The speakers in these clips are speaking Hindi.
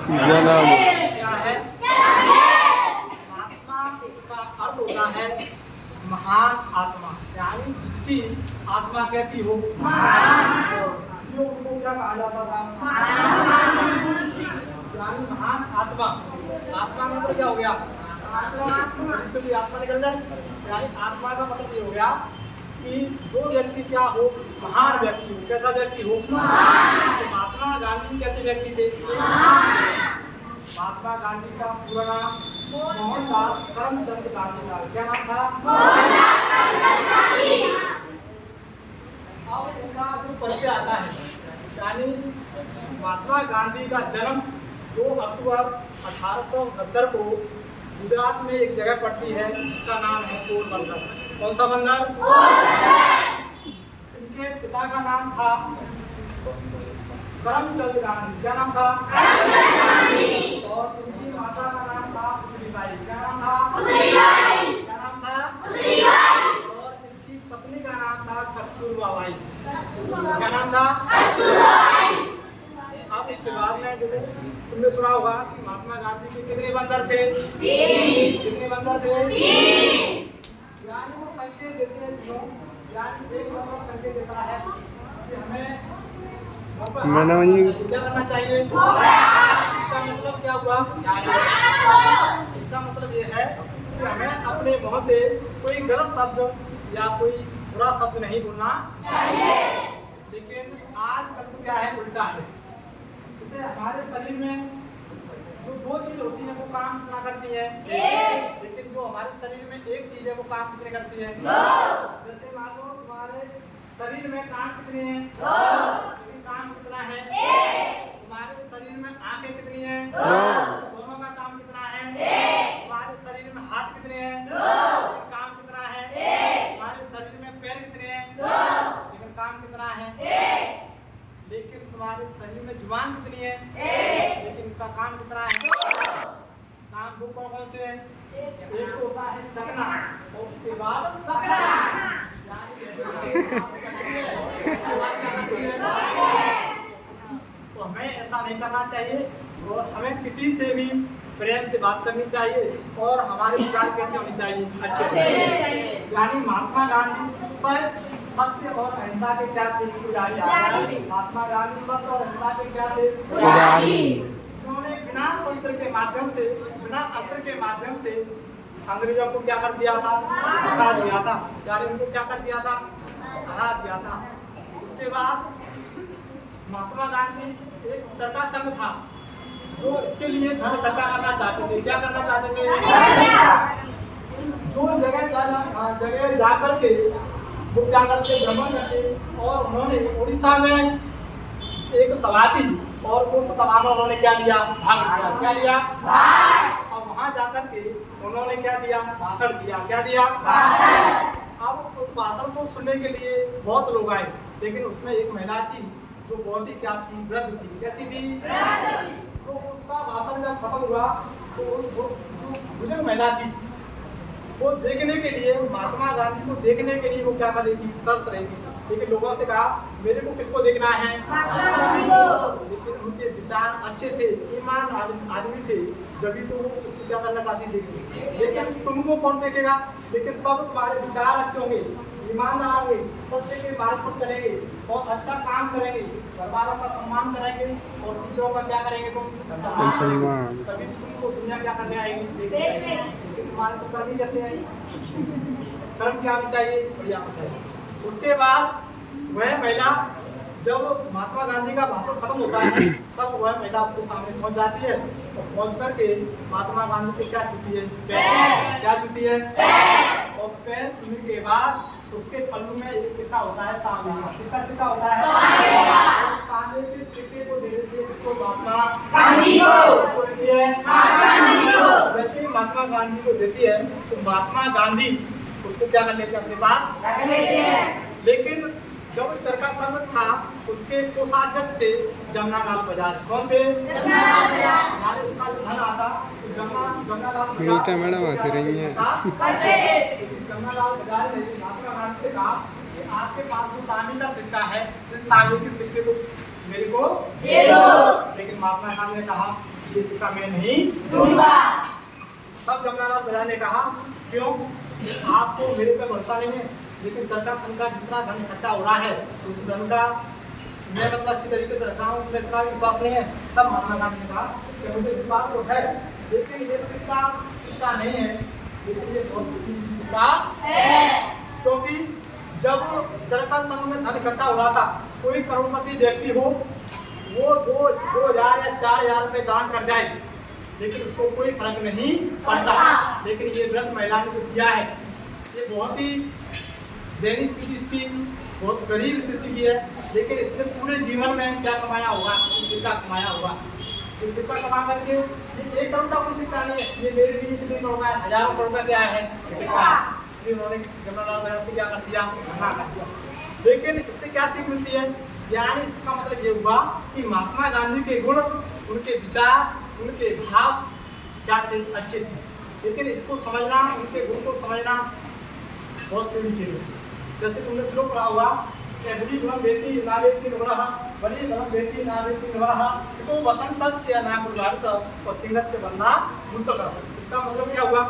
जन्म क्या है? महात्मा का अर्थ होता है महान आत्मा, यानी जिसकी आत्मा कैसी हो, इसलिए उनको क्या कहा जाता था? यानी महान आत्मा। आत्मा का मतलब क्या हो गया? शरीर से भी आत्मा निकल जाए, यानी आत्मा का मतलब ये हो गया कि जो व्यक्ति क्या हो, महान व्यक्ति हो। कैसा व्यक्ति हो? तो महात्मा गांधी कैसे व्यक्ति थे? महात्मा गांधी का पूरा नाम मोहनदास करमचंद गांधी था। क्या नाम था? अब उनका जो परिचय आता है, यानी महात्मा गांधी का जन्म 2 अक्टूबर 1869 को गुजरात में एक जगह पड़ती है जिसका नाम है पोरबंदर। कौन सा बंदर? इनके पिता का नाम था करमचंद गांधी। क्या नाम था? और इनकी माता का नाम था पुतलीबाई। क्या नाम था? क्या नाम था? और इनकी पत्नी का नाम था कस्तूरबा बाई। क्या नाम था? अब इसके बाद में जो तुमने सुना होगा कि महात्मा गांधी के कितने बंदर थे? कितने बंदर थे? यानी वो संकेत देते हैं क्यों? यानी एक बंदर संकेत देता है कि हमें क्या करना चाहिए। इसका मतलब क्या हुआ? इसका मतलब ये है कि हमें अपने मुंह से कोई गलत शब्द या कोई बुरा शब्द नहीं बोलना चाहिए। लेकिन आजकल तो क्या है, उल्टा है। जैसे हमारे शरीर में जो 2 चीज होती है वो काम कितना करती है? लेकिन जो हमारे शरीर में एक चीज है वो काम कितने करती है? जैसे मान लो तुम्हारे शरीर में कान कितने हैं? काम कितना है? तुम्हारे शरीर में आंखें कितनी हैं? दोनों का काम कितना है? तुम्हारे शरीर में हाथ कितने हैं? काम कितना है? तुम्हारे शरीर में पैर कितने हैं? लेकिन काम कितना है? लेकिन तुम्हारे शरीर में जुबान कितनी है? लेकिन इसका काम कितना है? काम 2 कौन से हैं? एक तो होता है चखना और उसके बाद पकड़ना। तो हमें ऐसा नहीं करना चाहिए और हमें किसी से भी प्रेम से बात करनी चाहिए और हमारे विचार कैसे होने चाहिए? अच्छे। यानी महात्मा गांधी सत्य और अहिंसा के क्या थे? पुजारी। महात्मा गांधी सत्य और अहिंसा के क्या थे? पुजारी। उन्होंने बिना शस्त्र के माध्यम से, बिना अस्त्र के माध्यम से अंग्रेजों को क्या कर दिया था? हरा दिया था। यानी उनको क्या कर दिया था? हरा दिया था। उसके बाद महात्मा गांधी एक चरखा संघ था जो इसके लिए धन इकट्ठा करना चाहते थे। क्या करना चाहते थे? जो जगह जा करके वो क्या करते? भ्रमण करते। और उन्होंने उड़ीसा में एक सभा थी और उस सभा में उन्होंने क्या लिया? भाग लिया। क्या लिया? और वहां जाकर के उन्होंने क्या दिया? भाषण दिया। क्या दिया? अब उस भाषण को सुनने के लिए बहुत लोग आए, लेकिन उसमें एक महिला थी जो बहुत ही क्या थी? वृद्ध थी। कैसी थी? तो उसका भाषण जब खत्म हुआ तो जो बुजुर्ग महिला थी वो देखने के लिए, महात्मा गांधी को देखने के लिए वो क्या कर रही थी? तरस रही थी। लेकिन लोगों से कहा मेरे को किसको देखना है? लेकिन उनके विचार अच्छे थे, ईमानदार आदमी थे, जब तो वो उसको क्या करना चाहती थी। लेकिन तुमको कौन देखेगा? लेकिन तब तुम्हारे विचार अच्छे होंगे, ईमानदार होंगे, सत्य के मार्ग पर चलेंगे और अच्छा काम करेंगे, घर वालों का सम्मान करेंगे और टीचरों का क्या करेंगे? तुम सम्मान। तभी तुमको दुनिया क्या करने आएगी? लेकिन तुम्हारे तो कर्म ही कैसे हैं? कर्म क्या होना चाहिए? बढ़िया होना चाहिए। उसके बाद वह महिला, जब महात्मा गांधी का भाषण खत्म होता है तब वह महिला उसके सामने पहुंच जाती है और पहुंच करके महात्मा गांधी को क्या छूती है? पैर। क्या छूती है? और पैर छूने के बाद उसके पल्लू में एक सिक्का होता है तांबे का। किसका सिक्का होता है? तांबे के सिक्के को दे देती है किसको? महात्मा गांधी को देती है। जैसे ही महात्मा गांधी को देती है तो महात्मा गांधी उसको क्या कर लेते हैं? अपने पास रख लेते हैं। लेकिन जब चरखा संघ था उसके कोषाध्यक्ष थे जमनालाल बजाज। कौन थे? जमनालाल बजाज। यानी उसका जो धन आता तो जमनालाल नीता मैडम हंस रही हैं। जमनालाल बजाज ने महात्मा गांधी से कहा कि आपके पास जो तांबे का सिक्का है, इस तांबे के सिक्के को मेरे को दे दो। लेकिन महात्मा गांधी ने कहा ये सिक्का मैं नहीं दूंगा। तब जमनालाल बजाज ने कहा क्यों, आपको मेरे पे भरोसा नहीं है, लेकिन चरखा संघ का जितना धन इकट्ठा हो रहा है उस धन का मैं मतलब अच्छी तरीके से रख रहा हूँ, उसमें इतना भी विश्वास नहीं है। तब महात्मा गांधी ने कहा कि मुझे विश्वास तो है, लेकिन ये सिक्का नहीं है, लेकिन ये बहुत कीमती सिक्का है। क्योंकि जब चरखा संघ में धन इकट्ठा हो रहा था, कोई करोड़पति व्यक्ति हो वो 2,000 या 4,000 रुपये दान कर जाए, लेकिन उसको कोई फर्क नहीं पड़ता। लेकिन ये व्रत महिला ने जो किया है ये बहुत ही दयनीय स्थिति इसकी, बहुत गरीब स्थिति की है, लेकिन इसने पूरे जीवन में क्या कमाया होगा, इस सिक्का कमाया होगा। इस सिक्का कमा करके ये 1 करोड़ का कोई सिक्का नहीं है, ये मेरे लिए कितने करोड़ का, हजारों करोड़ का क्या है सिक्का। इसलिए उन्होंने जमनालाल बजाज से क्या कर दिया, मना कर दिया। लेकिन इससे क्या सीख मिलती है, यानी इसका मतलब ये हुआ कि महात्मा गांधी के गुण, उनके विचार, उनके भाव क्या थे, अच्छे थे, लेकिन इसको समझना, उनके गुण को समझना बहुत पीढ़ी के लिए। जैसे तुमने श्लोक पढ़ा हुआ बड़ी गुणम बेटी ना बेटी नवरः, बड़ी गुणम बेटी ना बेटी नवरः, तो वसंतस्य ना गुरुवारस और सिंहस्य वन्ना मूषकः। इसका मतलब क्या हुआ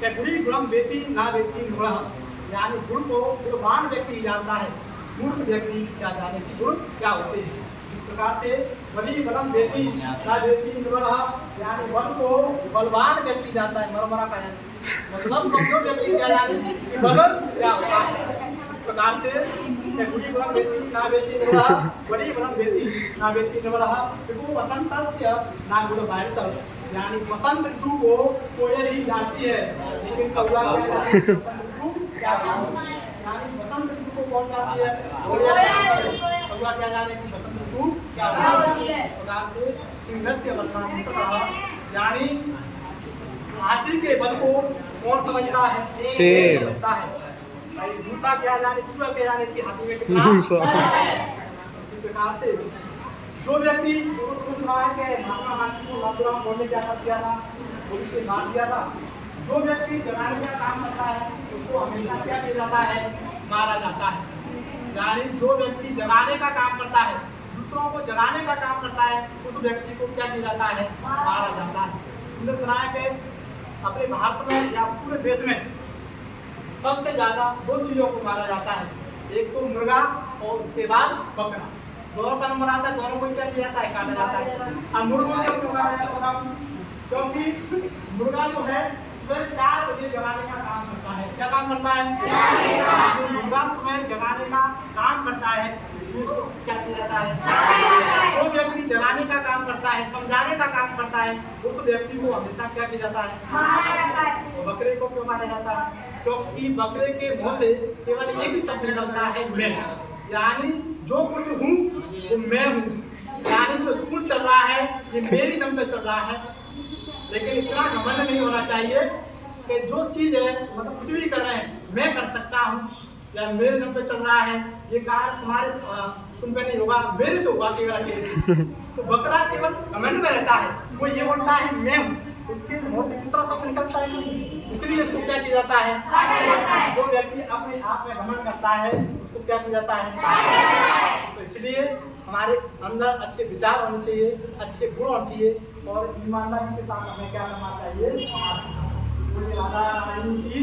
कि बड़ी गुणम बेटी ना बेटी नवरः, यानी गुण को गुणवान व्यक्ति जानता है, मूर्ख व्यक्ति क्या जाने की गुण क्या होते हैं। इस प्रकार से बड़ी बलम बेटी ना बेटी नवरः, यानी बल को बलवान व्यक्ति जानता है, मरमरा का है मतलब कमजोर व्यक्ति क्या जाने कि बल क्या होता है। इस प्रकार से बड़ी बलम बेटी ना बेटी नवरः, बड़ी बलम बेटी ना बेटी नवरः, तो वसंतस्य ना गुरुवारस, यानी वसंत ऋतु को कोयल ही जानती है, लेकिन कौआ क्या यानी वसंत ऋतु को कौन जानती है, कौआ क्या जाने की वसंत ऋतु क्या होती है। इस प्रकार से सिंहस्य वन्ना मूषकः, यानी हाथी के बल को कौन समझता है, शेर समझता है। भाई मूसा क्या जाने, चूहा क्या जाने कि हाथी में कितना है। इसी प्रकार से जो व्यक्ति महात्मा गांधी को नाथुराम गोडसे ने क्या कर दिया था, गोली से मार दिया था, जो व्यक्ति जगाने का काम करता है उसको हमेशा क्या किया जाता है, मारा जाता है। यानी जो व्यक्ति जगाने का काम करता है, दूसरों को जगाने का काम करता है, उस व्यक्ति को क्या किया जाता है, मारा जाता है। तुमने सुना है कि अपने भारत में या पूरे देश में सबसे ज्यादा 2 चीजों को मारा जाता है, एक तो मुर्गा और उसके बाद बकरा। दोनों का नंबर आता है, दोनों को क्या किया जाता है, काटा जाता है। अब मुर्गा क्यों मारा जाता है, क्योंकि मुर्गा जो है सुबह 4 बजे जगाने का काम करता है। क्या काम करता है, मुर्गा सुबह जगाने का काम करता है, इसलिए उसको क्या किया जाता है। जो व्यक्ति जगाने का काम करता है, समझाने का काम करता है, उस व्यक्ति को हमेशा क्या किया जाता है। तो बकरे को क्यों मारा जाता है, क्योंकि बकरे के मुंह से केवल एक ही शब्द निकलता है, मैं। यानी जो कुछ हूँ वो मैं हूँ, यानी जो स्कूल चल रहा है ये मेरी दम पे चल रहा है। लेकिन इतना घमंड नहीं होना चाहिए कि जो चीज़ है मतलब कुछ भी कर रहे हैं मैं कर सकता हूँ या मेरे दम पे चल रहा है, ये कार्य तुम्हारे तुम पे नहीं होगा, मेरे से होगा केवल अकेले से। तो बकरा केवल घमंड में रहता है, वो ये बोलता है मैं हूँ, उसके मुंह से दूसरा शब्द निकलता है नहीं, इसलिए इसको क्या किया जाता है। जो व्यक्ति अपने आप में घमंड करता है उसको क्या किया जाता है। तो इसलिए हमारे अंदर अच्छे विचार होने चाहिए, अच्छे गुण होने चाहिए, और ईमानदारी के साथ हमें क्या करना चाहिए। राधा रानी की